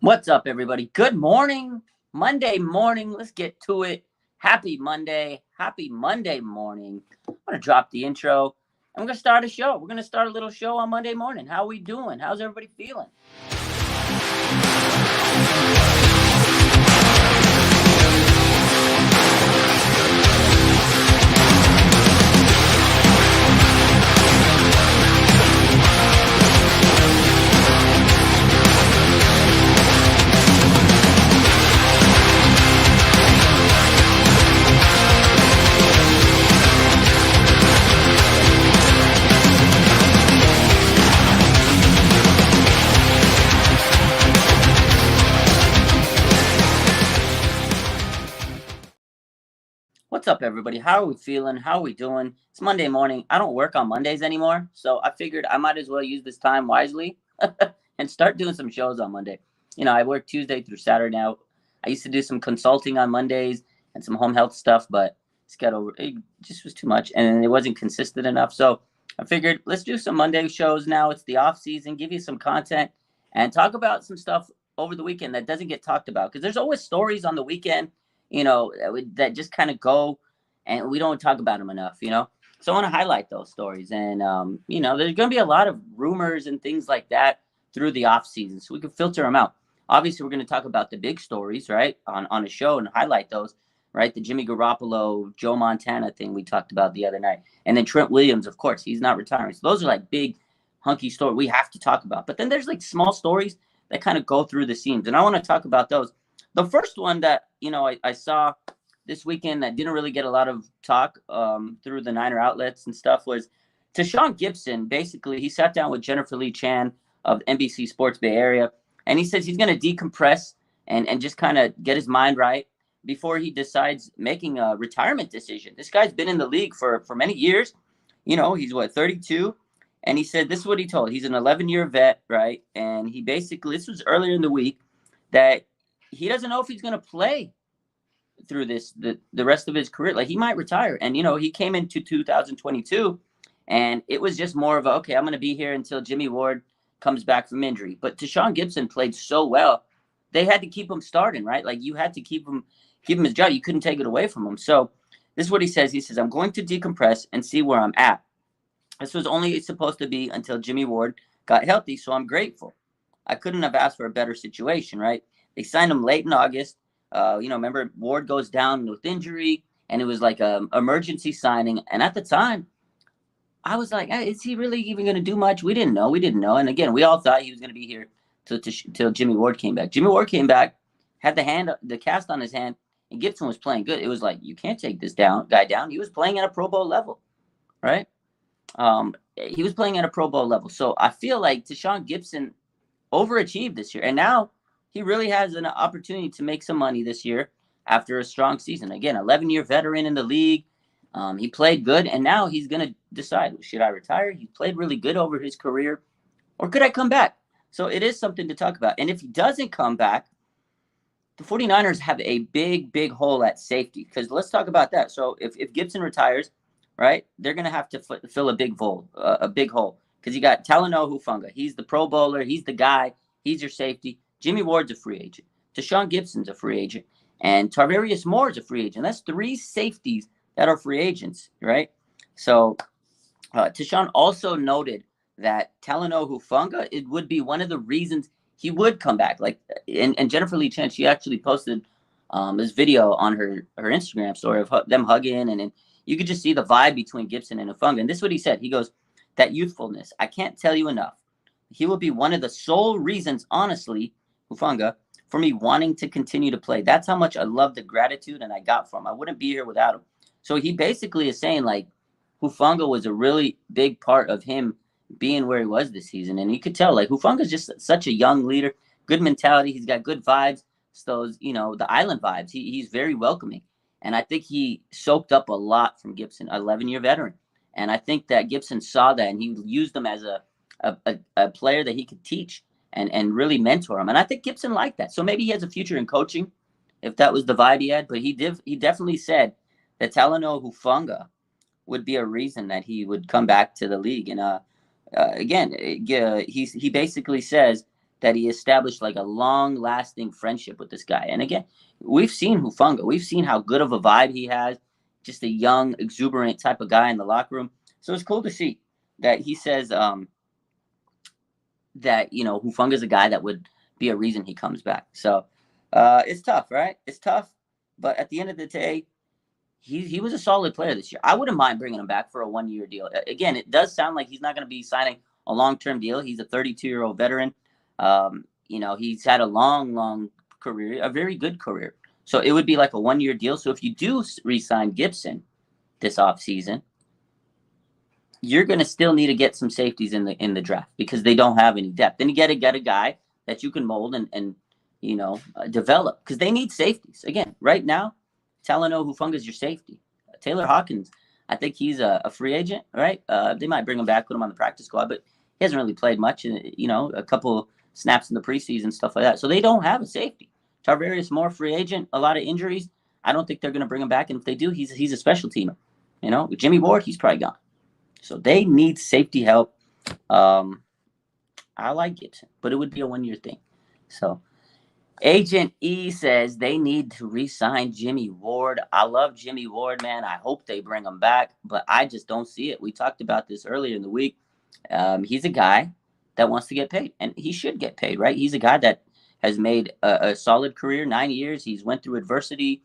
What's up, everybody? Good morning. Monday morning. Let's get to it. Happy Monday. Happy Monday morning. I'm going to drop the intro. I'm going to start a show. We're going to start a little show on Monday morning. How we doing? How's everybody feeling? What's up, everybody? How are we feeling? How are we doing? It's Monday morning. I don't work on Mondays anymore, so I figured I might as well use this time wisely and start doing some shows on Monday. I work Tuesday through Saturday now. I used to do some consulting on Mondays and some home health stuff, but it just was too much, and it wasn't consistent enough. So I figured let's do some Monday shows now. It's the off season. Give you some content and talk about some stuff over the weekend that doesn't get talked about, because there's always stories on the weekend that just kind of go and we don't talk about them enough, So I want to highlight those stories. And, there's going to be a lot of rumors and things like that through the off season, so we can filter them out. Obviously, we're going to talk about the big stories, right, on a show and highlight those, right? The Jimmy Garoppolo, Joe Montana thing we talked about the other night. And then Trent Williams, of course, he's not retiring. So those are like big, hunky stories we have to talk about. But then there's like small stories that kind of go through the seams. And I want to talk about those. The first one that, I saw this weekend that didn't really get a lot of talk through the Niner outlets and stuff was DeSean Gibson. Basically, he sat down with Jennifer Lee Chan of NBC Sports Bay Area, and he says he's going to decompress and just kind of get his mind right before he decides making a retirement decision. This guy's been in the league for many years. He's 32? And he said this is what he told. He's an 11-year vet, right? And he basically, this was earlier in the week, that he doesn't know if he's going to play through the rest of his career. Like, he might retire. And, he came into 2022, and it was just more of okay, I'm going to be here until Jimmy Ward comes back from injury. But DeSean Gibson played so well, they had to keep him starting, right? Like, you had to keep him his job. You couldn't take it away from him. So this is what he says. He says, I'm going to decompress and see where I'm at. This was only supposed to be until Jimmy Ward got healthy, so I'm grateful. I couldn't have asked for a better situation, right? They signed him late in August. Remember, Ward goes down with injury, and it was like an emergency signing. And at the time, I was like, hey, is he really even going to do much? We didn't know. And again, we all thought he was going to be here till Jimmy Ward came back. Jimmy Ward came back, had the cast on his hand, and Gipson was playing good. It was like, you can't take this guy down. He was playing at a Pro Bowl level, right? He was playing at a Pro Bowl level. So I feel like DeSean Gibson overachieved this year. And now he really has an opportunity to make some money this year after a strong season. Again, 11-year veteran in the league. He played good, and now he's going to decide, should I retire? He played really good over his career, or could I come back? So it is something to talk about. And if he doesn't come back, the 49ers have a big, big hole at safety, because let's talk about that. So if Gipson retires, right, they're going to have to fill a big hole, because you got Talanoa Hufanga. He's the Pro Bowler. He's the guy. He's your safety. Jimmy Ward's a free agent. DeSean Gibson's a free agent. And Tarvarius Moore's a free agent. That's 3 safeties that are free agents, right? So DeSean also noted that Talanoa Hufanga, it would be one of the reasons he would come back. Like, and Jennifer Lee Chan, she actually posted this video on her Instagram story of them hugging, and you could just see the vibe between Gipson and Hufanga. And this is what he said. He goes, that youthfulness, I can't tell you enough. He will be one of the sole reasons, honestly, Hufanga, for me wanting to continue to play. That's how much I love the gratitude and I got from him. I wouldn't be here without him. So he basically is saying, like, Hufanga was a really big part of him being where he was this season. And you could tell, like, Hufanga's just such a young leader, good mentality. He's got good vibes. So those, the island vibes. He's very welcoming. And I think he soaked up a lot from Gipson, 11-year veteran. And I think that Gipson saw that, and he used him as a player that he could teach and really mentor him. And I think Gipson liked that. So maybe he has a future in coaching, if that was the vibe he had. But he definitely said that Talanoa Hufanga would be a reason that he would come back to the league. And again, he basically says that he established like a long-lasting friendship with this guy. And again, we've seen Hufanga. We've seen how good of a vibe he has, just a young, exuberant type of guy in the locker room. So it's cool to see that he says that, Hufanga's a guy that would be a reason he comes back. So it's tough, right? It's tough. But at the end of the day, he was a solid player this year. I wouldn't mind bringing him back for a 1-year deal. Again, it does sound like he's not going to be signing a long-term deal. He's a 32-year-old veteran. He's had a long career, a very good career. So it would be like a 1-year deal. So if you do re-sign Gipson this offseason, you're going to still need to get some safeties in the draft because they don't have any depth. Then you got to get a guy that you can mold and develop because they need safeties. Again, right now, Talanoa Hufanga is your safety. Taylor Hawkins, I think he's a free agent, right? They might bring him back, put him on the practice squad, but he hasn't really played much, a couple snaps in the preseason, stuff like that. So they don't have a safety. Tarvarius Moore, free agent, a lot of injuries. I don't think they're going to bring him back, and if they do, he's a special teamer. With Jimmy Ward, he's probably gone. So they need safety help. I like it, but it would be a 1-year thing. So Agent E says they need to re-sign Jimmy Ward. I love Jimmy Ward, man. I hope they bring him back, but I just don't see it. We talked about this earlier in the week. He's a guy that wants to get paid, and he should get paid, right? He's a guy that has made a solid career, 9 years. He's went through adversity.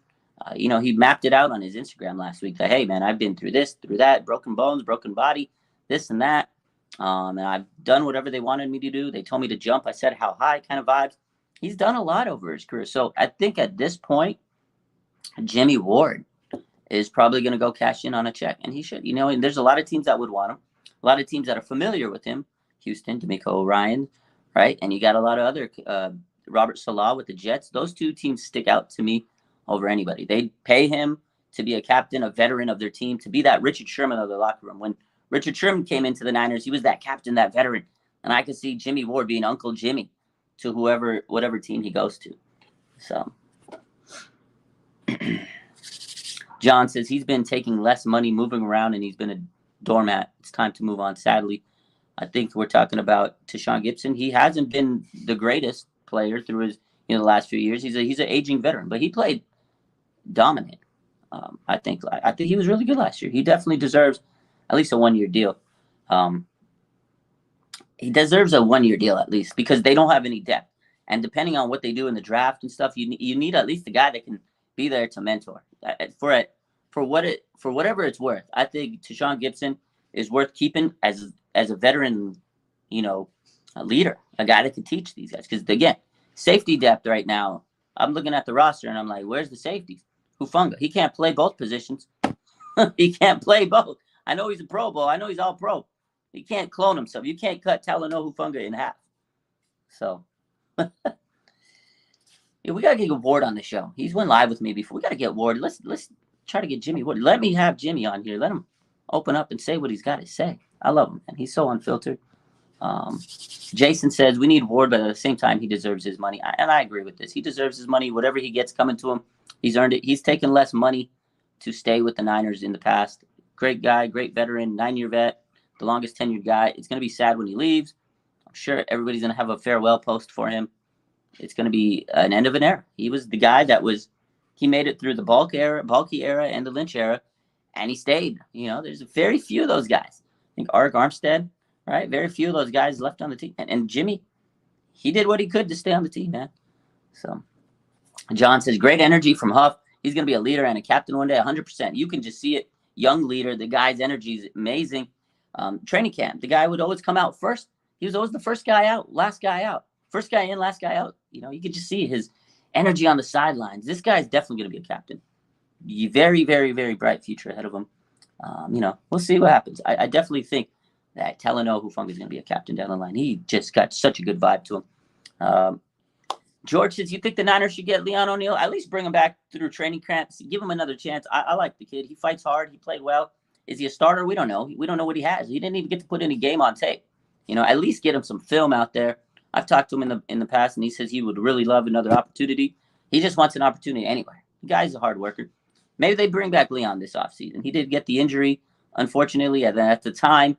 He mapped it out on his Instagram last week that, hey, man, I've been through this, through that, broken bones, broken body, this and that. And I've done whatever they wanted me to do. They told me to jump. I said how high kind of vibes. He's done a lot over his career. So I think at this point, Jimmy Ward is probably going to go cash in on a check. And he should, and there's a lot of teams that would want him. A lot of teams that are familiar with him. Houston, D'Amico Ryan, right? And you got a lot of other, Robert Salah with the Jets. Those two teams stick out to me over anybody. They'd pay him to be a captain, a veteran of their team, to be that Richard Sherman of the locker room. When Richard Sherman came into the Niners, he was that captain, that veteran. And I could see Jimmy Ward being Uncle Jimmy to whatever team he goes to. So John says he's been taking less money, moving around, and he's been a doormat. It's time to move on, sadly. I think we're talking about DeSean Gibson. He hasn't been the greatest player through his the last few years. He's an aging veteran, but he played dominant. I think he was really good last year. He definitely deserves at least a 1-year deal. He deserves a 1-year deal at least because they don't have any depth. And depending on what they do in the draft and stuff, you need at least a guy that can be there to mentor. For whatever it's worth, I think DeSean Gibson is worth keeping as a veteran, a leader, a guy that can teach these guys. Because again, safety depth right now, I'm looking at the roster and I'm like, where's the safeties? Hufanga. He can't play both positions. He can't play both. I know he's a Pro Bowl. I know he's all pro. He can't clone himself. You can't cut Talanoa Hufanga in half. So yeah, we gotta get Ward on the show. He's went live with me before. We gotta get Ward. Let's try to get Jimmy Ward. Let me have Jimmy on here. Let him open up and say what he's got to say. I love him, and he's so unfiltered. Jason says we need Ward, but at the same time, he deserves his money. And I agree with this. He deserves his money. Whatever he gets coming to him, he's earned it. He's taken less money to stay with the Niners in the past. Great guy, great veteran, 9-year vet, the longest tenured guy. It's going to be sad when he leaves. I'm sure everybody's going to have a farewell post for him. It's going to be an end of an era. He was the guy he made it through the Balky era and the Lynch era, and he stayed. There's very few of those guys. I think Arik Armstead, right? Very few of those guys left on the team. And Jimmy, he did what he could to stay on the team, man. So John says, great energy from Huff. He's going to be a leader and a captain one day, 100%. You can just see it. Young leader. The guy's energy is amazing. Training camp, the guy would always come out first. He was always the first guy out, last guy out. First guy in, last guy out. You could just see his energy on the sidelines. This guy's definitely going to be a captain. Very, very, very bright future ahead of him. We'll see what happens. I definitely think that Talanoa Hufanga is going to be a captain down the line. He just got such a good vibe to him. George says, you think the Niners should get Leon O'Neal? At least bring him back through training camps. Give him another chance. I like the kid. He fights hard. He played well. Is he a starter? We don't know. We don't know what he has. He didn't even get to put any game on tape. At least get him some film out there. I've talked to him in the past, and he says he would really love another opportunity. He just wants an opportunity anywhere. The guy's a hard worker. Maybe they bring back Leon this offseason. He did get the injury, unfortunately. And then at the time,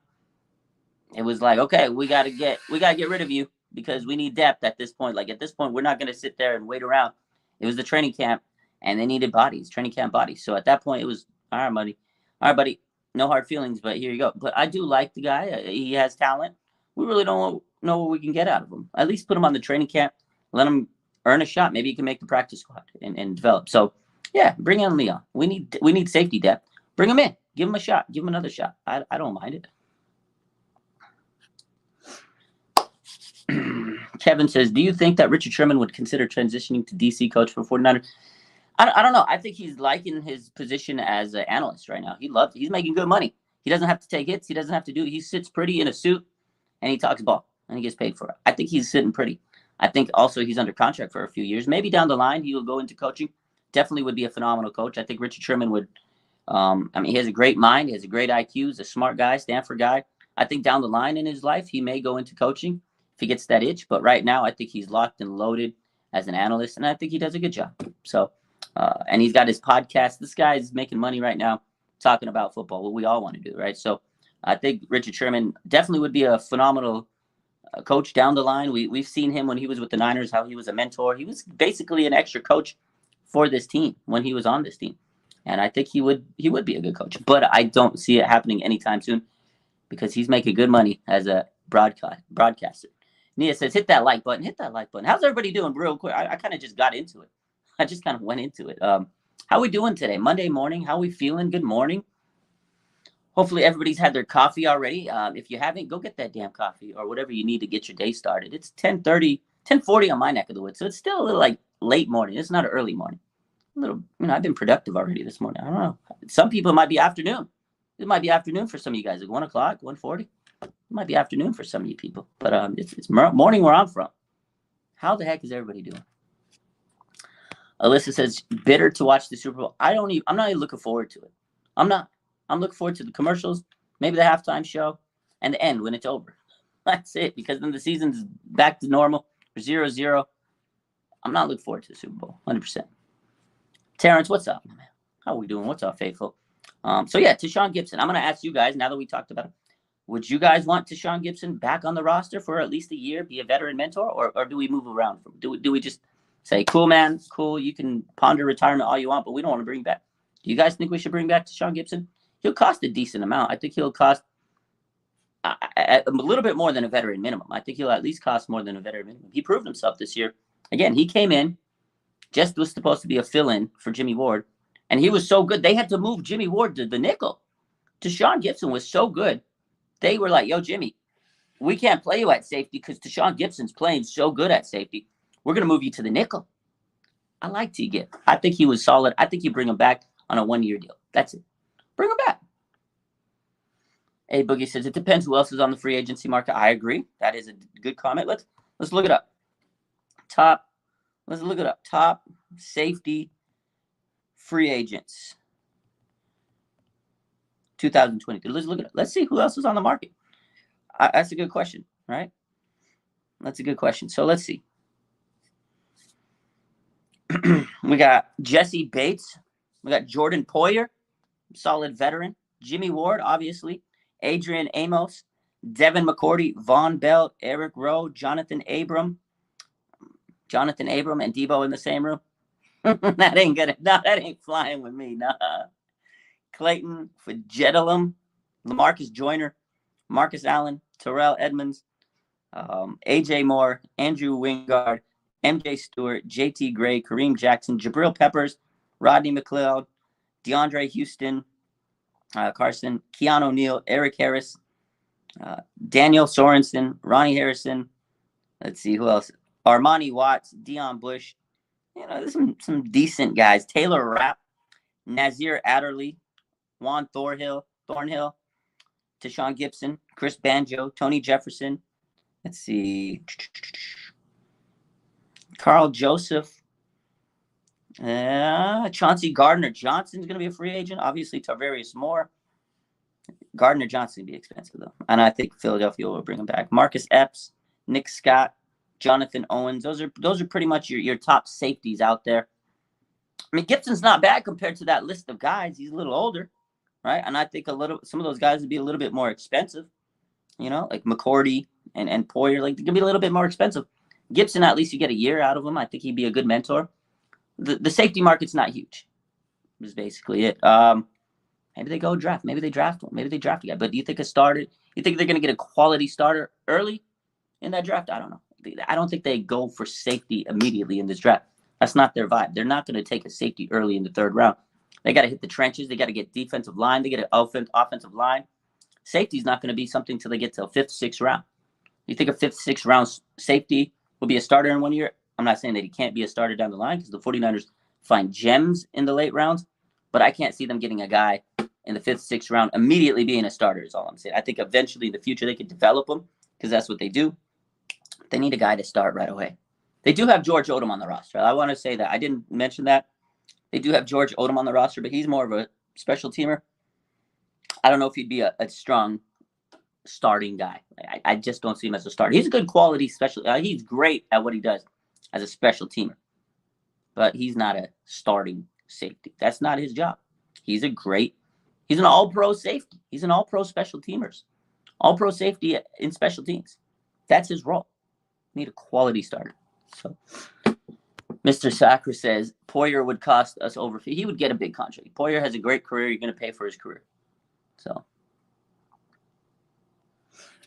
it was like, okay, we gotta get rid of you. because we need depth at this point. Like at this point, we're not going to sit there and wait around. It was the training camp, and they needed bodies, training camp bodies. So at that point, it was all right, buddy. No hard feelings, but here you go. But I do like the guy. He has talent. We really don't know what we can get out of him. At least put him on the training camp. Let him earn a shot. Maybe he can make the practice squad and develop. So yeah, bring in Leon. We need safety depth. Bring him in. Give him a shot. Give him another shot. I don't mind it. Kevin says, do you think that Richard Sherman would consider transitioning to DC coach for 49ers? I don't know. I think he's liking his position as an analyst right now. He's making good money. He doesn't have to take hits. He doesn't have to he sits pretty in a suit and he talks ball and he gets paid for it. I think he's sitting pretty. I think also he's under contract for a few years. Maybe down the line he will go into coaching. Definitely would be a phenomenal coach. I think Richard Sherman would, he has a great mind. He has a great IQ. He's a smart guy, Stanford guy. I think down the line in his life, he may go into coaching if he gets that itch. But right now, I think he's locked and loaded as an analyst, and I think he does a good job. So, and he's got his podcast. This guy's making money right now talking about football, what we all want to do, right? So I think Richard Sherman definitely would be a phenomenal coach down the line. We've seen him when he was with the Niners, how he was a mentor. He was basically an extra coach for this team when he was on this team. And I think he would be a good coach. But I don't see it happening anytime soon because he's making good money as a broadcaster. Nia says, hit that like button. Hit that like button. How's everybody doing real quick? I kind of just got into it. I just kind of went into it. How we doing today? Monday morning. How we feeling? Good morning. Hopefully everybody's had their coffee already. If you haven't, go get that damn coffee or whatever you need to get your day started. It's 10:40 on my neck of the woods. So it's still a little like late morning. It's not an early morning. A little, I've been productive already this morning. I don't know. Some people it might be afternoon. It might be afternoon for some of you guys. Like 1 o'clock, 1:40. It might be afternoon for some of you people. But it's morning where I'm from. How the heck is everybody doing? Alyssa says, bitter to watch the Super Bowl. I'm not even looking forward to it. I'm not. I'm looking forward to the commercials, maybe the halftime show, and the end when it's over. That's it, because then the season's back to normal, 0-0. I'm not looking forward to the Super Bowl, 100%. Terrence, what's up, man? How are we doing? What's up, faithful? So, yeah, DeSean Gibson. I'm going to ask you guys, now that we talked about it, would you guys want DeSean Gibson back on the roster for at least a year, be a veteran mentor, or do we move around? Do we just say, cool, man, cool, you can ponder retirement all you want, but we don't want to bring back? Do you guys think we should bring back DeSean Gibson? He'll cost a decent amount. I think he'll cost a little bit more than a veteran minimum. I think he'll at least cost more than a veteran minimum. He proved himself this year. Again, he came in, just was supposed to be a fill-in for Jimmy Ward, and he was so good. They had to move Jimmy Ward to the nickel. DeSean Gibson was so good. They were like, yo, Jimmy, we can't play you at safety because DeSean Gibson's playing so good at safety. We're going to move you to the nickel. I like T-Gib. I think he was solid. I think you bring him back on a 1-year deal. That's it. Bring him back. A Boogie says, it depends who else is on the free agency market. I agree. That is a good comment. Let's look it up. Let's look it up. Top safety free agents. 2022. Let's look it up. Let's see who else is on the market. That's a good question, right? That's a good question. So let's see. We got Jesse Bates. We got Jordan Poyer, solid veteran. Jimmy Ward, obviously. Adrian Amos, Devin McCourty, Von Bell, Eric Rowe, Jonathan Abram, and Debo in the same room. That ain't flying with me. Nah. Clayton Fijetelum, Lamarcus Joyner, Marcus Allen, Terrell Edmonds, AJ Moore, Andrew Wingard, MJ Stewart, JT Gray, Kareem Jackson, Jabril Peppers, Rodney McLeod, DeAndre Houston, Carson, Keanu Neal, Eric Harris, Daniel Sorensen, Ronnie Harrison. Let's see who else. Armani Watts, Dion Bush. There's some decent guys. Taylor Rapp, Nazir Adderley, Juan Thornhill, DeSean Gibson, Chris Banjo, Tony Jefferson. Let's see. Carl Joseph. Chauncey Gardner-Johnson's going to be a free agent. Obviously, Tarvarius Moore. Gardner-Johnson would be expensive, though. And I think Philadelphia will bring him back. Marcus Epps, Nick Scott, Jonathan Owens. Those are pretty much your top safeties out there. I mean, Gibson's not bad compared to that list of guys. He's a little older, right? And I think some of those guys would be a little bit more expensive, like McCourty And Poyer, like, they're going to be a little bit more expensive. Gipson, at least you get a year out of him. I think he'd be a good mentor. The safety market's not huge, is basically it. Maybe they go draft. Maybe they draft one. Maybe they draft a guy. But do you think you think they're going to get a quality starter early in that draft? I don't know. I don't think they go for safety immediately in this draft. That's not their vibe. They're not going to take a safety early in the third round. They got to hit the trenches. They got to get defensive line. They get an offensive line. Safety is not going to be something till they get to a fifth, sixth round. You think a fifth, sixth round safety will be a starter in 1 year? I'm not saying that he can't be a starter down the line because the 49ers find gems in the late rounds, but I can't see them getting a guy in the fifth, sixth round immediately being a starter is all I'm saying. I think eventually in the future they could develop him because that's what they do. They need a guy to start right away. They do have George Odom on the roster. I want to say that. I didn't mention that. They do have George Odom on the roster, but he's more of a special teamer. I don't know if he'd be a strong starting guy. I just don't see him as a starter. He's a good quality special. He's great at what he does as a special teamer, but he's not a starting safety. That's not his job. He's an all-pro safety. He's an all-pro special teamers. All-pro safety in special teams. That's his role. Need a quality starter. So Mr. Sacre says Poyer would cost us over. He would get a big contract. Poyer has a great career. You're going to pay for his career. So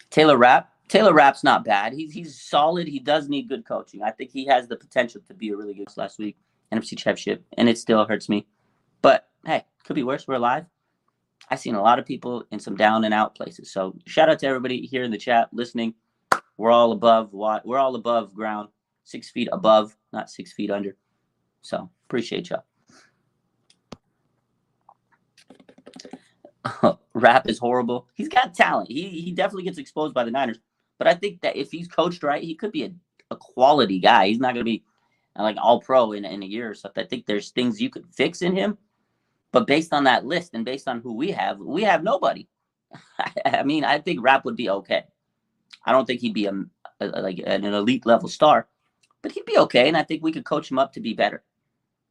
Taylor Rapp's not bad. He's solid. He does need good coaching. I think he has the potential to be a really good last week NFC Championship, and it still hurts me. But hey, could be worse. We're alive. I've seen a lot of people in some down and out places. So shout out to everybody here in the chat listening. We're all above ground, 6 feet above, not 6 feet under. So appreciate y'all. Rap is horrible. He's got talent. He definitely gets exposed by the Niners. But I think that if he's coached right, he could be a quality guy. He's not going to be like all pro in a year or something. I think there's things you could fix in him. But based on that list and based on who we have nobody. I mean, I think Rap would be okay. I don't think he'd be like an elite level star, but he'd be okay. And I think we could coach him up to be better.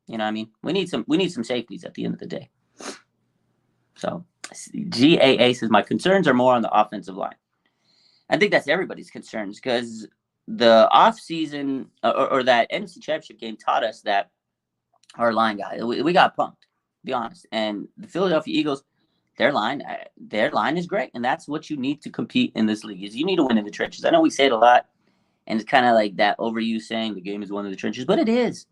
You know what I mean? We need some safeties at the end of the day. So GAA says my concerns are more on the offensive line. I think that's everybody's concerns because the offseason or that NFC Championship game taught us that our line guy, we got punked, to be honest. And the Philadelphia Eagles, their line is great. And that's what you need to compete in this league is you need to win in the trenches. I know we say it a lot, and it's kind of like that overuse saying the game is won in the trenches, but it is.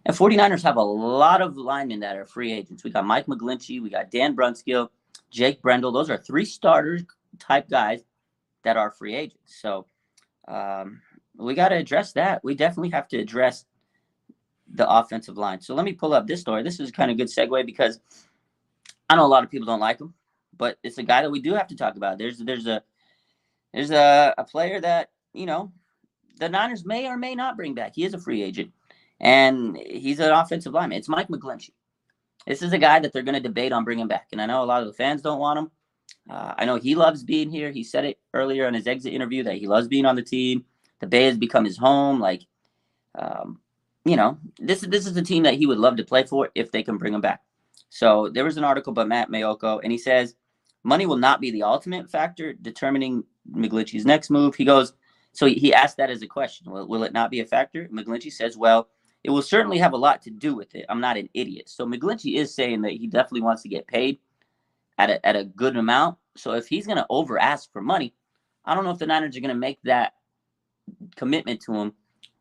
And 49ers have a lot of linemen that are free agents. We got Mike McGlinchey, we got Dan Brunskill, Jake Brendel. Those are 3 starters type guys that are free agents. So we got to address that. We definitely have to address the offensive line. So let me pull up this story. This is kind of a good segue because I know a lot of people don't like him, but it's a guy that we do have to talk about. There's a player that, you know, the Niners may or may not bring back. He is a free agent, and he's an offensive lineman. It's Mike McGlinchey. This is a guy that they're going to debate on bringing back, and I know a lot of the fans don't want him. I know he loves being here. He said it earlier in his exit interview that he loves being on the team. The Bay has become his home. Like, you know, this is a team that he would love to play for if they can bring him back. So there was an article by Matt Mayoko, and he says money will not be the ultimate factor determining McGlinchey's next move. He goes, so he asked that as a question. Will it not be a factor? McGlinchey says, well, it will certainly have a lot to do with it. I'm not an idiot. So McGlinchey is saying that he definitely wants to get paid at a good amount. So if he's going to over ask for money, I don't know if the Niners are going to make that commitment to him.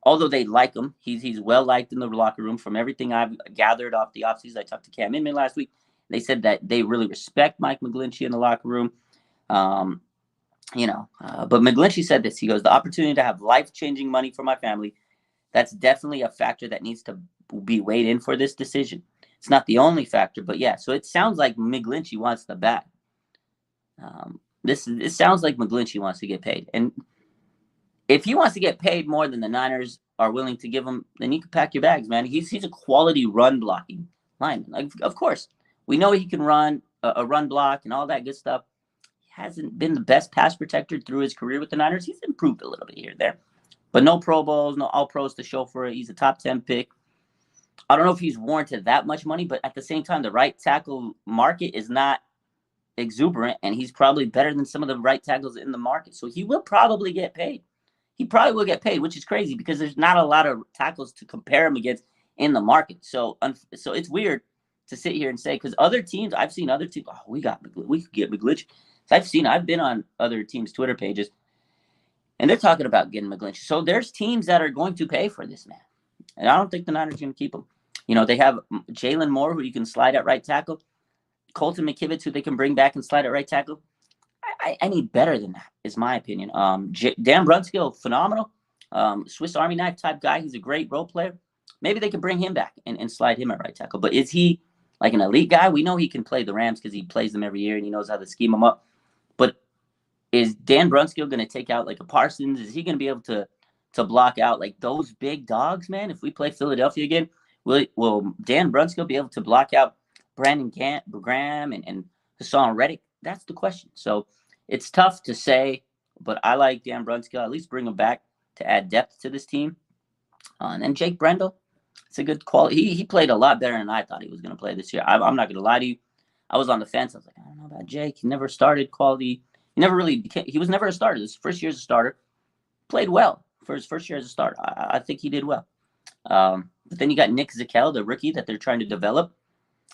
Although they like him, he's well liked in the locker room. From everything I've gathered off the offseason, I talked to Cam Inman last week. They said that they really respect Mike McGlinchey in the locker room. But McGlinchey said this. He goes, the opportunity to have life-changing money for my family, that's definitely a factor that needs to be weighed in for this decision. It's not the only factor, but yeah. So it sounds like McGlinchey wants the bag. It sounds like McGlinchey wants to get paid. And if he wants to get paid more than the Niners are willing to give him, then you can pack your bags, man. He's a quality run blocking lineman. Like, of course, we know he can run a run block and all that good stuff. He hasn't been the best pass protector through his career with the Niners. He's improved a little bit here and there. But no Pro Bowls, no All Pros to show for it. He's a top 10 pick. I don't know if he's warranted that much money, but at the same time, the right tackle market is not exuberant, and he's probably better than some of the right tackles in the market. So he will probably get paid. He probably will get paid, which is crazy because there's not a lot of tackles to compare him against in the market. So it's weird to sit here and say, because other teams, I've seen other teams, we could get McGlinchey. So I've been on other teams' Twitter pages, and they're talking about getting McGlinchey. So there's teams that are going to pay for this man. And I don't think the Niners are going to keep him. They have Jalen Moore, who you can slide at right tackle. Colton McKivitz, who they can bring back and slide at right tackle. I need better than that, is my opinion. Dan Brunskill, phenomenal. Swiss Army knife type guy. He's a great role player. Maybe they could bring him back and slide him at right tackle. But is he like an elite guy? We know he can play the Rams because he plays them every year and he knows how to scheme them up. But is Dan Brunskill going to take out like a Parsons? Is he going to be able to block out like those big dogs, man? If we play Philadelphia again, will Dan Brunskill be able to block out Brandon Graham and Hassan Reddick? That's the question. So it's tough to say, but I like Dan Brunskill. At least bring him back to add depth to this team. And then Jake Brendel, it's a good quality. He played a lot better than I thought he was going to play this year. I'm not going to lie to you. I was on the fence. I was like, I don't know about Jake. He never started quality. He was never a starter. This first year as a starter. Played well for his first year as a starter. I think he did well. But then you got Nick Zakel, the rookie that they're trying to develop.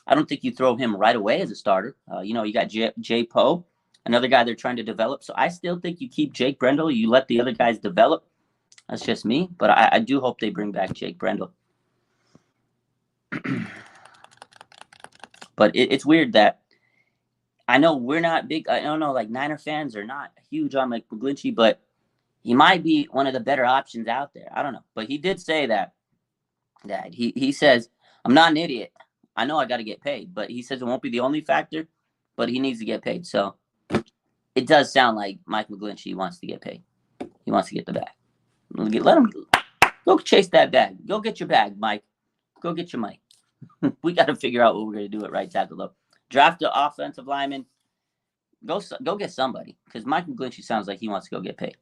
I don't think you throw him right away as a starter. You got Jay Poe, another guy they're trying to develop. So I still think you keep Jake Brendel. You let the other guys develop. That's just me. But I do hope they bring back Jake Brendel. But it's weird that I know we're not big. I don't know, like Niner fans are not huge on McGlinchey, but he might be one of the better options out there. I don't know. But he did say that he says, I'm not an idiot. I know I got to get paid, but he says it won't be the only factor, but he needs to get paid. So it does sound like Mike McGlinchey wants to get paid. He wants to get the bag. Let him go chase that bag. Go get your bag, Mike. Go get your money. We got to figure out what we're going to do at right tackle, though. Draft the offensive lineman. Go get somebody, because Mike McGlinchey sounds like he wants to go get paid.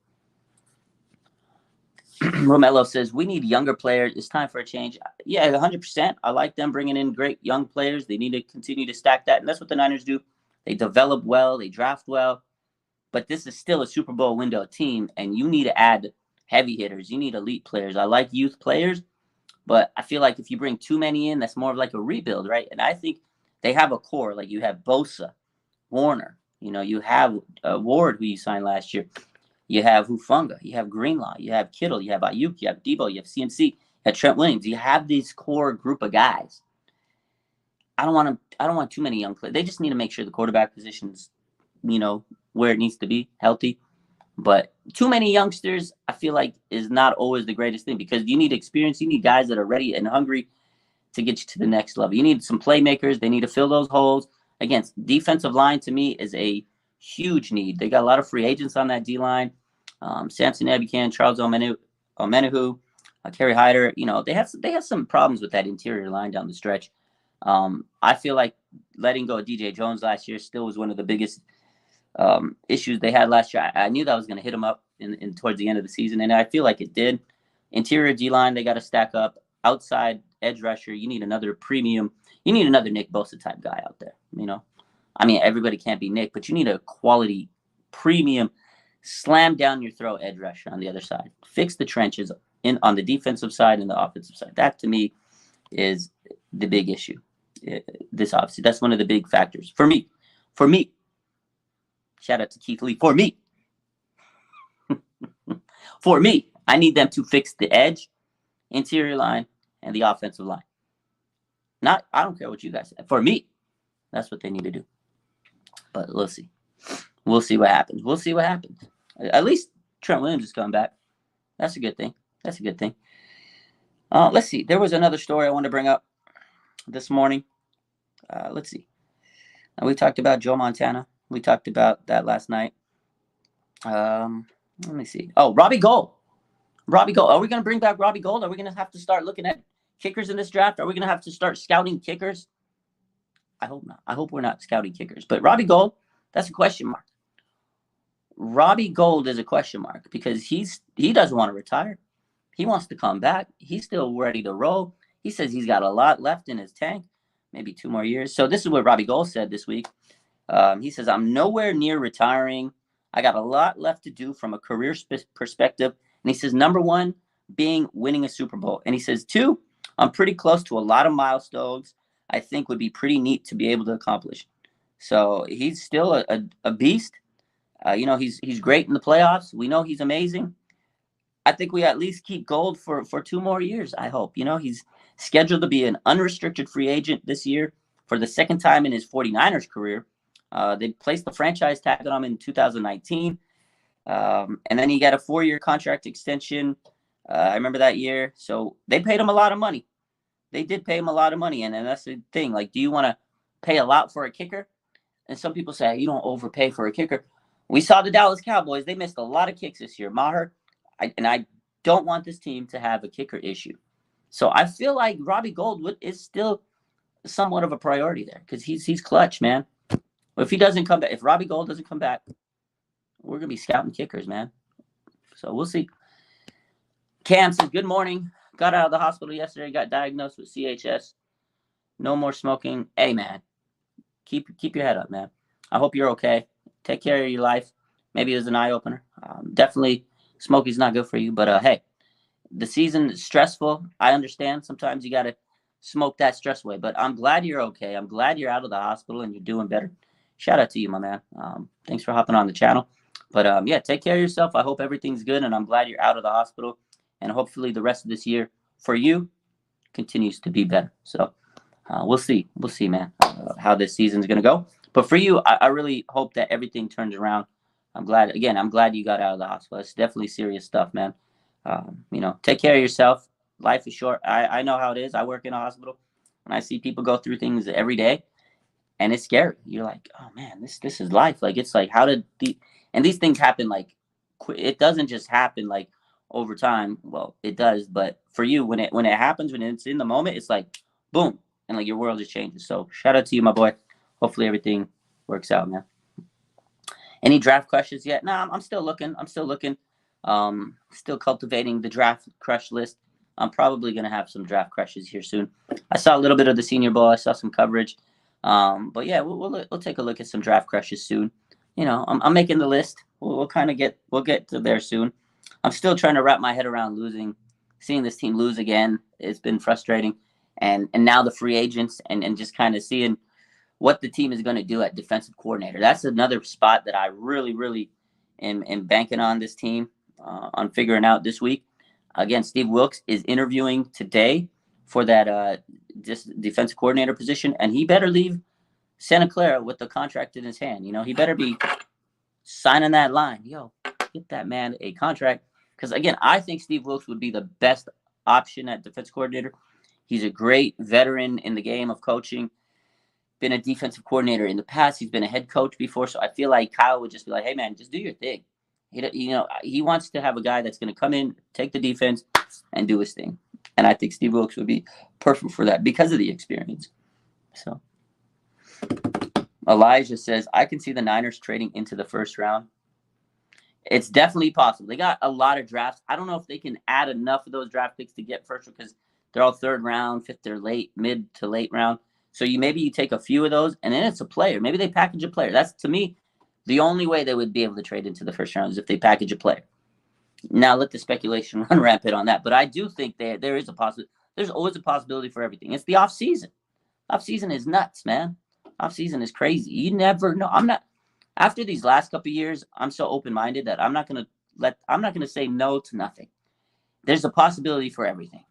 Romello says, we need younger players. It's time for a change. Yeah, 100%. I like them bringing in great young players. They need to continue to stack that, and that's what the Niners do. They develop well. They draft well. But this is still a Super Bowl window team, and you need to add heavy hitters. You need elite players. I like youth players, but I feel like if you bring too many in, that's more of like a rebuild, right? And I think they have a core. Like you have Bosa, Warner. You have Ward, who you signed last year. You have Hufanga, you have Greenlaw, you have Kittle, you have Ayuk, you have Debo, you have CMC, you have Trent Williams. You have this core group of guys. I don't want too many young players. They just need to make sure the quarterback position's, where it needs to be, healthy. But too many youngsters, I feel like, is not always the greatest thing, because you need experience. You need guys that are ready and hungry to get you to the next level. You need some playmakers. They need to fill those holes. Again, defensive line to me is a huge need. They got a lot of free agents on that D-line. Samson Ebukam, Charles Omenihu, Kerry Hyder. They have some problems with that interior line down the stretch. I feel like letting go of DJ Jones last year still was one of the biggest issues they had last year. I knew that was going to hit them up in towards the end of the season, and I feel like it did. Interior D-line, they got to stack up. Outside edge rusher, you need another premium. You need another Nick Bosa type guy out there. Everybody can't be Nick, but you need a quality premium slam down your throat edge rusher on the other side. Fix the trenches on the defensive side and the offensive side. That to me is the big issue. Obviously, that's one of the big factors for me. Shout out to Keith Lee. For me, I need them to fix the edge, interior line, and the offensive line. I don't care what you guys say. For me, that's what they need to do. But we'll see. We'll see what happens. At least Trent Williams is coming back. That's a good thing. Let's see. There was another story I want to bring up this morning. Let's see. We talked about Joe Montana. We talked about that last night. Let me see. Oh, Robbie Gould. Are we going to bring back Robbie Gould? Are we going to have to start looking at kickers in this draft? Are we going to have to start scouting kickers? I hope not. I hope we're not scouting kickers. But Robbie Gould, that's a question mark. Robbie Gould is a question mark because he doesn't want to retire. He wants to come back. He's still ready to roll. He says he's got a lot left in his tank, maybe 2 more years. So this is what Robbie Gould said this week. He says, I'm nowhere near retiring. I got a lot left to do from a career perspective. And he says, number one, winning a Super Bowl. And he says, two, I'm pretty close to a lot of milestones I think would be pretty neat to be able to accomplish. So he's still a beast. He's great in the playoffs. We know he's amazing. I think we at least keep Gould for 2 more years, I hope. He's scheduled to be an unrestricted free agent this year for the second time in his 49ers career. They placed the franchise tag on him in 2019. And then he got a 4-year contract extension. I remember that year. So they paid him a lot of money. They did pay him a lot of money. And that's the thing. Like, do you want to pay a lot for a kicker? And some people say, you don't overpay for a kicker. We saw the Dallas Cowboys. They missed a lot of kicks this year. Maher, I don't want this team to have a kicker issue. So I feel like Robbie Gould is still somewhat of a priority there because he's clutch, man. If he doesn't come back, if Robbie Gould doesn't come back, we're going to be scouting kickers, man. So we'll see. Cam says, good morning. Got out of the hospital yesterday. Got diagnosed with CHS. No more smoking. Hey, man. Keep your head up, man. I hope you're okay. Take care of your life. Maybe it was an eye-opener. Definitely, smoking's not good for you. But, hey, the season is stressful. I understand. Sometimes you got to smoke that stress away. But I'm glad you're okay. I'm glad you're out of the hospital and you're doing better. Shout out to you, my man. Thanks for hopping on the channel. But, yeah, take care of yourself. I hope everything's good, and I'm glad you're out of the hospital. And hopefully the rest of this year for you continues to be better. So we'll see. We'll see, man, how this season's going to go. But for you, I really hope that everything turns around. I'm glad you got out of the hospital. It's definitely serious stuff, man. Take care of yourself. Life is short. I know how it is. I work in a hospital, and I see people go through things every day, and it's scary. You're like, oh, man, this is life. Like, it's like, and these things happen, like, it doesn't just happen, like, over time. Well, it does, but for you, when it happens, when it's in the moment, it's like boom, and like your world just changes. So shout out to you, my boy. Hopefully everything works out, man. Any draft crushes yet? Nah, I'm still looking. Still cultivating the draft crush list. I'm probably gonna have some draft crushes here soon. I saw a little bit of the Senior Bowl. I saw some coverage. But yeah, we'll take a look at some draft crushes soon. I'm making the list. We'll get to there soon. I'm still trying to wrap my head around seeing this team lose again. It's been frustrating. And now the free agents and just kind of seeing what the team is going to do at defensive coordinator. That's another spot that I really, really am banking on this team on figuring out this week. Again, Steve Wilks is interviewing today for that defensive coordinator position, and he better leave Santa Clara with the contract in his hand. He better be signing that line. Yo, get that man a contract. Because, again, I think Steve Wilks would be the best option at defense coordinator. He's a great veteran in the game of coaching, been a defensive coordinator in the past. He's been a head coach before. So I feel like Kyle would just be like, hey, man, just do your thing. He wants to have a guy that's going to come in, take the defense, and do his thing. And I think Steve Wilks would be perfect for that because of the experience. So Elijah says, I can see the Niners trading into the first round. It's definitely possible. They got a lot of drafts. I don't know if they can add enough of those draft picks to get first because they're all third round, fifth or mid to late round. So maybe you take a few of those, and then it's a player. Maybe they package a player. That's, to me, the only way they would be able to trade into the first round is if they package a player. Now let the speculation run rampant on that. But I do think there is a possibility. There's always a possibility for everything. It's the off season. Off season is nuts, man. Off season is crazy. You never know. After these last couple of years, I'm so open-minded that I'm not gonna say no to nothing. There's a possibility for everything.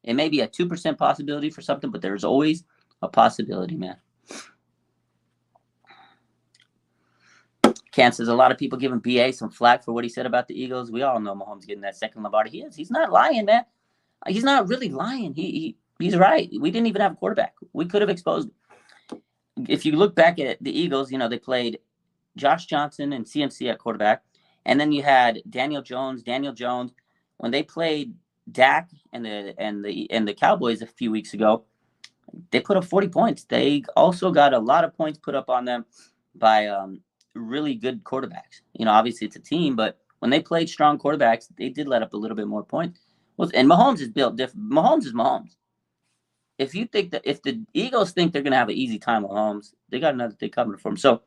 It may be a 2% possibility for something, but there's always a possibility, man. Cam says a lot of people giving BA some flack for what he said about the Eagles. We all know Mahomes getting that second Lombardi. He's not lying, man. He's not really lying. He's right. We didn't even have a quarterback. We could have exposed him. If you look back at the Eagles, they played Josh Johnson and CMC at quarterback. And then you had Daniel Jones. When they played Dak and the Cowboys a few weeks ago, they put up 40 points. They also got a lot of points put up on them by really good quarterbacks. Obviously it's a team, but when they played strong quarterbacks, they did let up a little bit more points. And Mahomes is built different. Mahomes is Mahomes. if you think that if the Eagles think they're going to have an easy time with Mahomes, they got another thing coming for them. So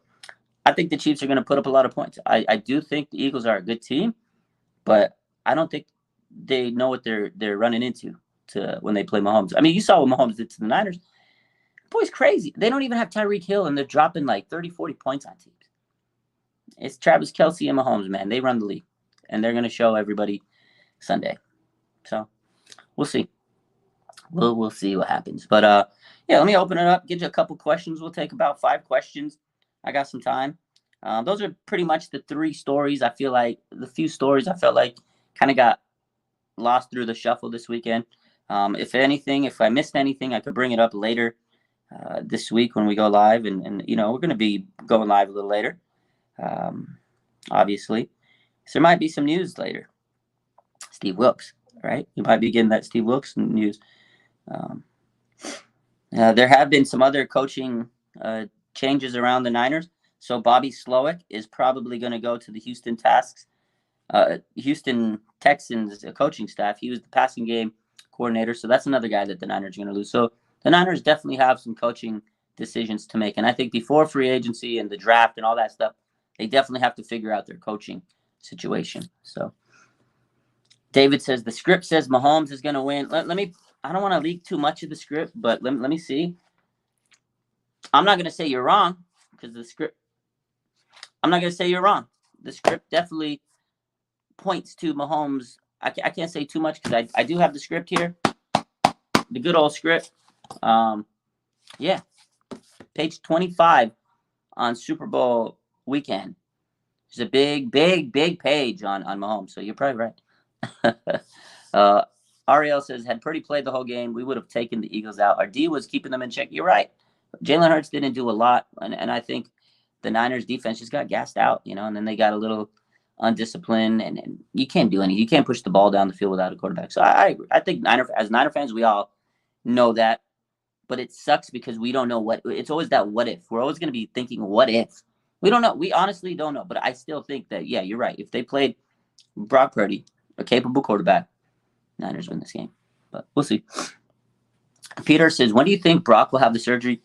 I think the Chiefs are going to put up a lot of points. I do think the Eagles are a good team, but I don't think they know what they're running into when they play Mahomes. I mean, you saw what Mahomes did to the Niners. Boy's crazy. They don't even have Tyreek Hill, and they're dropping like 30, 40 points on teams. It's Travis Kelce and Mahomes, man. They run the league, and they're going to show everybody Sunday. So we'll see. We'll see what happens. But yeah, let me open it up. Get you a couple questions. We'll take about 5 questions. I got some time. Those are pretty much the 3 stories. I feel like the few stories I felt like kind of got lost through the shuffle this weekend. If anything, if I missed anything, I could bring it up later this week when we go live. And we're going to be going live a little later, obviously. So there might be some news later. Steve Wilks, right? You might be getting that Steve Wilks news. There have been some other coaching changes around the Niners. So Bobby Slowick is probably going to go to the Houston Texans coaching staff. He was the passing game coordinator. So that's another guy that the Niners are going to lose. So the Niners definitely have some coaching decisions to make. And I think before free agency and the draft and all that stuff, they definitely have to figure out their coaching situation. So David says the script says Mahomes is going to win. Let me. I don't want to leak too much of the script, but let me see. I'm not going to say you're wrong because the script. I'm not going to say you're wrong. The script definitely points to Mahomes. I can't say too much because I do have the script here. The good old script. Yeah. Page 25 on Super Bowl weekend. There's a big page on Mahomes. So you're probably right. Ariel says, had Purdy played the whole game, we would have taken the Eagles out. Our D was keeping them in check. You're right. Jalen Hurts didn't do a lot. And I think the Niners defense just got gassed out, and then they got a little undisciplined. And you can't do anything. You can't push the ball down the field without a quarterback. So I agree. I think as Niner fans, we all know that. But it sucks because we don't know it's always that what if. We're always going to be thinking, what if? We don't know. We honestly don't know. But I still think that, yeah, you're right. If they played Brock Purdy, a capable quarterback, Niners win this game. But we'll see. Peter says, when do you think Brock will have the surgery?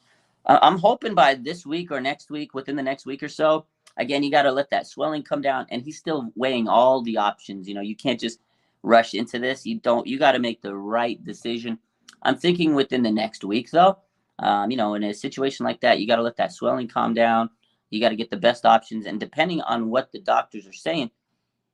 I'm hoping by this week or next week, within the next week or so. Again, you got to let that swelling come down. And he's still weighing all the options. You can't just rush into this. You got to make the right decision. I'm thinking within the next week, though. In a situation like that, you got to let that swelling calm down. You got to get the best options. And depending on what the doctors are saying,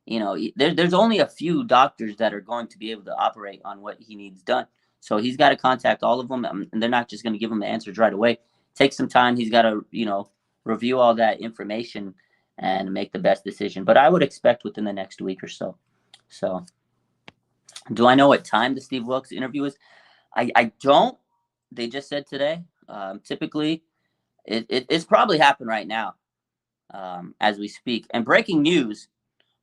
there's only a few doctors that are going to be able to operate on what he needs done. So he's got to contact all of them, and they're not just going to give him the answers right away. Take some time. He's got to, review all that information and make the best decision. But I would expect within the next week or so. So do I know what time the Steve Wilks interview is? I don't. They just said today. Typically, it's probably happened right now as we speak. And breaking news.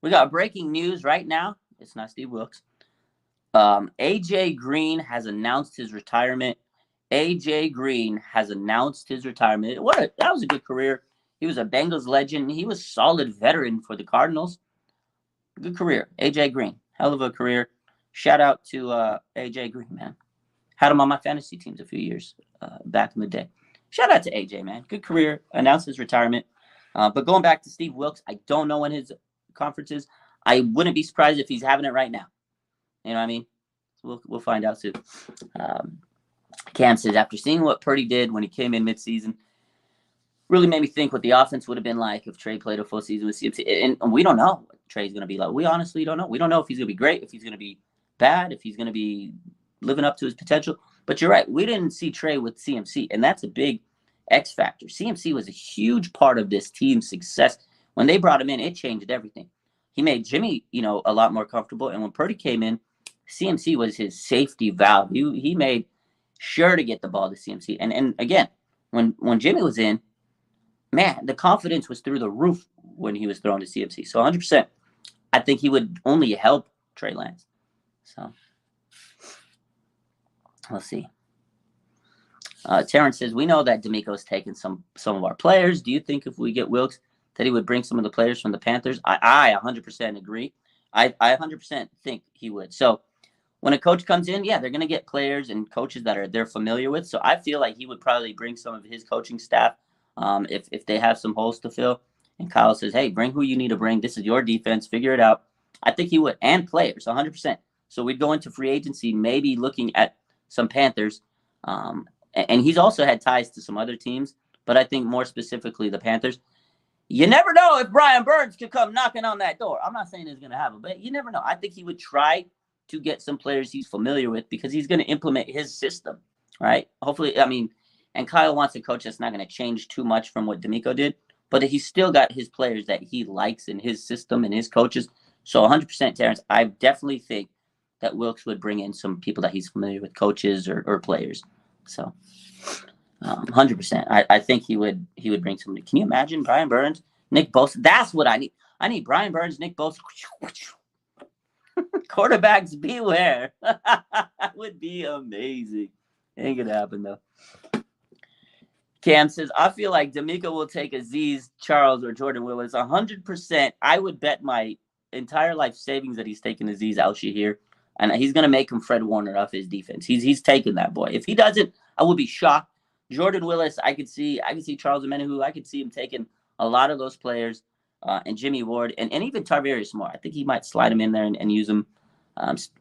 We got breaking news right now. It's not Steve Wilks. AJ Green has announced his retirement. AJ Green has announced his retirement. That was a good career. He was a Bengals legend. He was a solid veteran for the Cardinals. Good career. AJ Green. Hell of a career. Shout out to AJ Green, man. Had him on my fantasy teams a few years back in the day. Shout out to AJ, man. Good career. Announced his retirement. But going back to Steve Wilks, I don't know when his conference is. I wouldn't be surprised if he's having it right now. You know what I mean? We'll find out soon. Cam says, after seeing what Purdy did when he came in midseason, really made me think what the offense would have been like if Trey played a full season with CMC. And we don't know what Trey's going to be like. We honestly don't know. We don't know if he's going to be great, if he's going to be bad, if he's going to be living up to his potential. But you're right. We didn't see Trey with CMC, and that's a big X factor. CMC was a huge part of this team's success. When they brought him in, it changed everything. He made Jimmy, a lot more comfortable. And when Purdy came in, CMC was his safety valve. He made sure to get the ball to CMC. And again, when Jimmy was in, man, the confidence was through the roof when he was thrown to CMC. So 100%, I think he would only help Trey Lance. So we'll see. Terrence says, we know that D'Amico's taken some of our players. Do you think if we get Wilks that he would bring some of the players from the Panthers? I 100% agree. I 100% think he would. So when a coach comes in, yeah, they're going to get players and coaches that they're familiar with. So I feel like he would probably bring some of his coaching staff if they have some holes to fill. And Kyle says, hey, bring who you need to bring. This is your defense. Figure it out. I think he would. And players, 100%. So we'd go into free agency maybe looking at some Panthers. And he's also had ties to some other teams, but I think more specifically the Panthers. You never know if Brian Burns could come knocking on that door. I'm not saying it's going to happen, but you never know. I think he would try to get some players he's familiar with because he's going to implement his system, right? Hopefully, I mean, and Kyle wants a coach that's not going to change too much from what D'Amico did, but he's still got his players that he likes in his system and his coaches. So 100%, Terrence, I definitely think that Wilkes would bring in some people that he's familiar with, coaches or players. So 100%. I think he would bring somebody. Can you imagine Brian Burns, Nick Bosa? That's what I need. I need Brian Burns, Nick Bosa. Quarterbacks beware. That would be amazing. Ain't gonna happen though. Cam says, I feel like D'Amico will take Azeez, Charles, or Jordan Willis. 100%. I would bet my entire life savings that he's taking Azeez Al-Shahir, and he's gonna make him Fred Warner off his defense. He's taking that boy. If he doesn't, I would be shocked. Jordan Willis, I could see Charles Omenihu. I could see him taking a lot of those players, and Jimmy Ward, and even Tarvarius Moore. I think he might slide him in there and use him,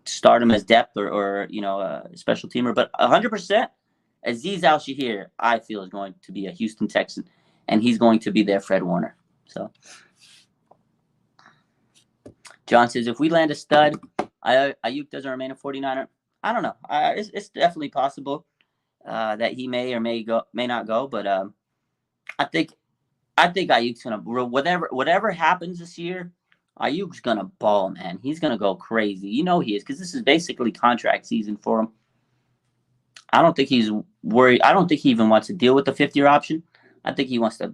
start him as depth or a special teamer. But 100%, Azeez Al-Shahir, I feel, is going to be a Houston Texan, and he's going to be their Fred Warner. So John says, if we land a stud, Ayuk doesn't remain a 49er. I don't know. It's definitely possible that he may or may not go, but I think Ayuk's gonna whatever happens this year. Ayuk's gonna ball, man. He's gonna go crazy. You know he is, because this is basically contract season for him. I don't think he's worried. I don't think he even wants to deal with the 5th-year option. I think he wants to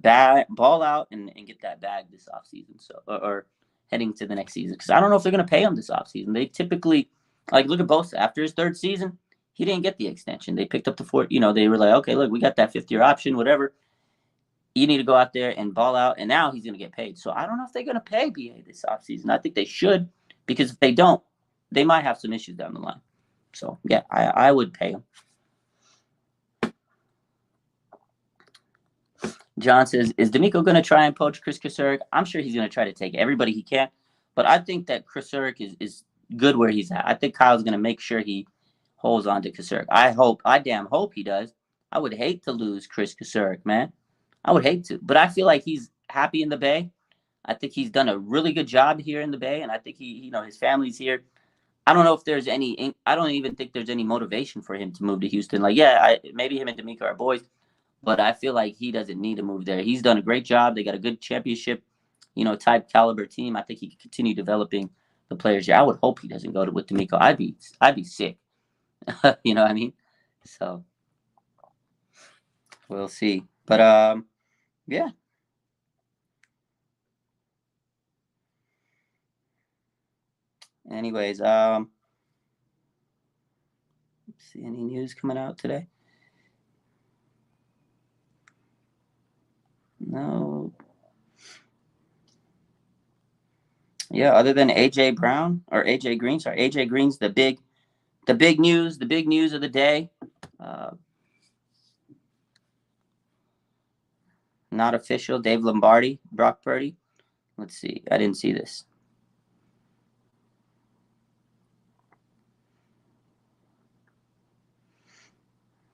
ball out and get that bag this offseason. So or heading to the next season, because I don't know if they're gonna pay him this offseason. They typically, like, look at Bosa. After his 3rd season, he didn't get the extension. They picked up the 4th. They were like, okay, look, we got that 5th-year option, whatever. You need to go out there and ball out, and now he's going to get paid. So I don't know if they're going to pay BA this offseason. I think they should, because if they don't, they might have some issues down the line. So, yeah, I would pay him. John says, is D'Amico going to try and poach Chris Kasurek? I'm sure he's going to try to take everybody he can, but I think that Kasurek is good where he's at. I think Kyle's going to make sure he holds on to Kasurek. I damn hope he does. I would hate to lose Chris Kasurek, man. I would hate to, but I feel like he's happy in the Bay. I think he's done a really good job here in the Bay, and I think his family's here. I don't know if there's any. I don't even think there's any motivation for him to move to Houston. Like, yeah, maybe him and D'Amico are boys, but I feel like he doesn't need to move there. He's done a great job. They got a good championship, type caliber team. I think he could continue developing the players here. I would hope he doesn't go with D'Amico. I'd be sick. You know what I mean? So we'll see. But yeah. Anyways, let's see any news coming out today. No. Yeah, other than AJ Green's the big news of the day. Not official. Dave Lombardi, Brock Purdy. Let's see. I didn't see this.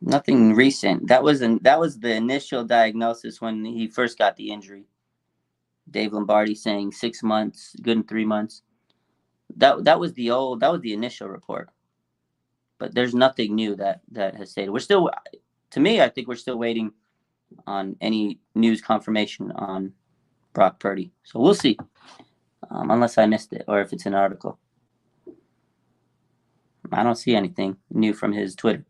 Nothing recent. That was the initial diagnosis when he first got the injury. Dave Lombardi saying 6 months, good in 3 months. That was the initial report. But there's nothing new that has stated. We're still, to me, I think we're still waiting on any news confirmation on Brock Purdy. So we'll see, unless I missed it or if it's an article. I don't see anything new from his Twitter.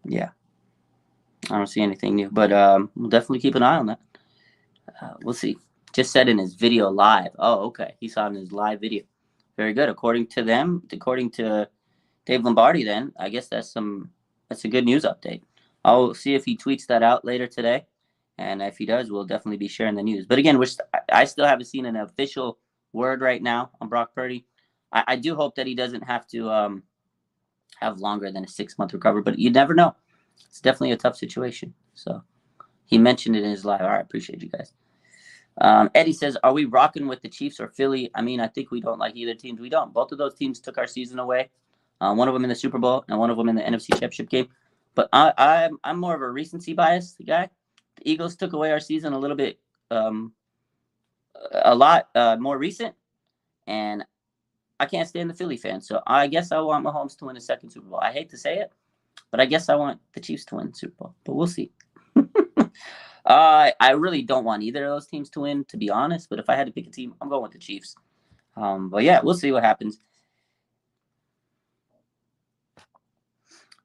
Yeah, I don't see anything new, but we'll definitely keep an eye on that. We'll see. Just said in his video live. Oh, okay. He saw it in his live video. Very good. According to Dave Lombardi, then I guess that's a good news update. I'll see if he tweets that out later today, and if he does, we'll definitely be sharing the news. But again, I still haven't seen an official word right now on Brock Purdy. I do hope that he doesn't have to have longer than a 6-month recovery, but you never know. It's definitely a tough situation. So he mentioned it in his live. All right, appreciate you guys. Eddie says, are we rocking with the Chiefs or Philly? I mean, I think we don't like either teams. We don't. Both of those teams took our season away. One of them in the Super Bowl and one of them in the NFC Championship game. But I'm more of a recency bias guy. The Eagles took away our season a little bit, a lot more recent, and I can't stand the Philly fans. So I guess I want Mahomes to win a second Super Bowl. I hate to say it, but I guess I want the Chiefs to win the Super Bowl. But we'll see. I really don't want either of those teams to win, to be honest. But if I had to pick a team, I'm going with the Chiefs. But yeah, we'll see what happens.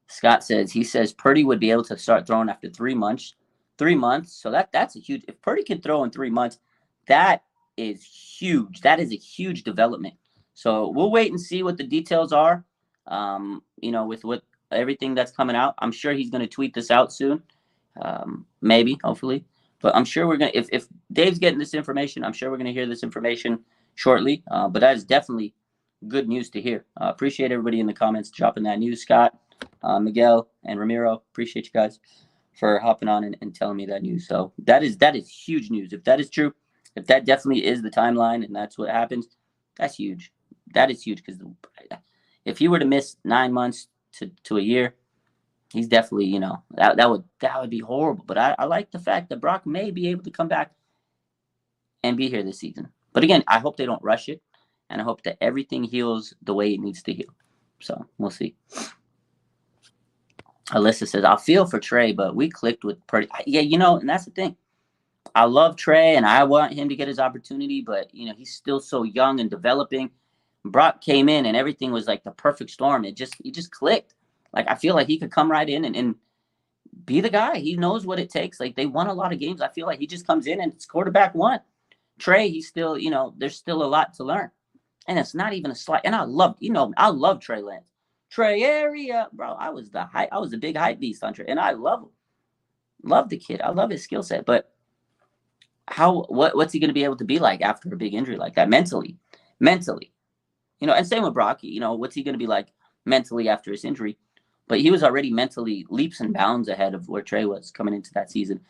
Scott says, he says Purdy would be able to start throwing after 3 months. 3 months. So that's a huge, if Purdy can throw in 3 months, that is huge. That is a huge development. So we'll wait and see what the details are. With what everything that's coming out. I'm sure he's going to tweet this out soon. Maybe, hopefully. But I'm sure we're going to, if Dave's getting this information, I'm sure we're going to hear this information shortly. But that is definitely good news to hear. Appreciate everybody in the comments dropping that news. Scott, Miguel, and Ramiro, appreciate you guys for hopping on and telling me that news. So that is huge news. If that is true, if that definitely is the timeline and that's what happens, that's huge. That is huge because if he were to miss 9 months to a year, he's definitely, that would be horrible. But I like the fact that Brock may be able to come back and be here this season. But again, I hope they don't rush it, and I hope that everything heals the way it needs to heal. So we'll see. Alyssa says, I'll feel for Trey, but we clicked with Purdy. Yeah, and that's the thing. I love Trey, and I want him to get his opportunity, but, he's still so young and developing. Brock came in, and everything was like the perfect storm. He just clicked. Like, I feel like he could come right in and be the guy. He knows what it takes. Like, they won a lot of games. I feel like he just comes in and it's quarterback one. Trey, he's still, there's still a lot to learn. And it's not even a slight. And I love Trey Lance. Trey area, bro. I was the big hype beast on Trey. And I love him. Love the kid. I love his skill set. But what's he going to be able to be like after a big injury like that? Mentally. And same with Brock. What's he going to be like mentally after his injury? But he was already mentally leaps and bounds ahead of where Trey was coming into that season.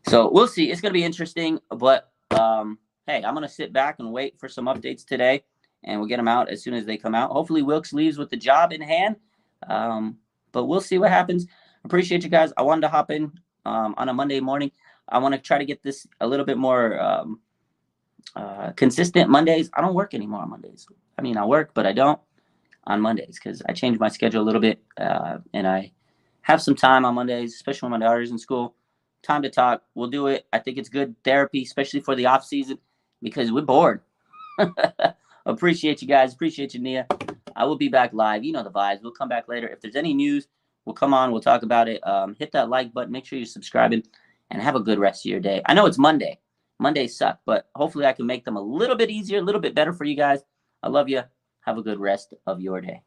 So we'll see. It's going to be interesting. But, hey, I'm going to sit back and wait for some updates today, and we'll get them out as soon as they come out. Hopefully Wilkes leaves with the job in hand. But we'll see what happens. Appreciate you guys. I wanted to hop in on a Monday morning. I want to try to get this a little bit more consistent. Mondays, I don't work anymore on Mondays. I mean, I work, but I don't on Mondays because I changed my schedule a little bit, and I have some time on Mondays, especially when my daughter's in school. Time to talk. We'll do it. I think it's good therapy, especially for the off season, because we're bored. Appreciate you guys. Appreciate you, Nia. I will be back live. You know the vibes. We'll come back later. If there's any news, we'll come on. We'll talk about it. Hit that like button. Make sure you're subscribing, and have a good rest of your day. I know it's Monday. Mondays suck, but hopefully I can make them a little bit easier, a little bit better for you guys. I love you. Have a good rest of your day.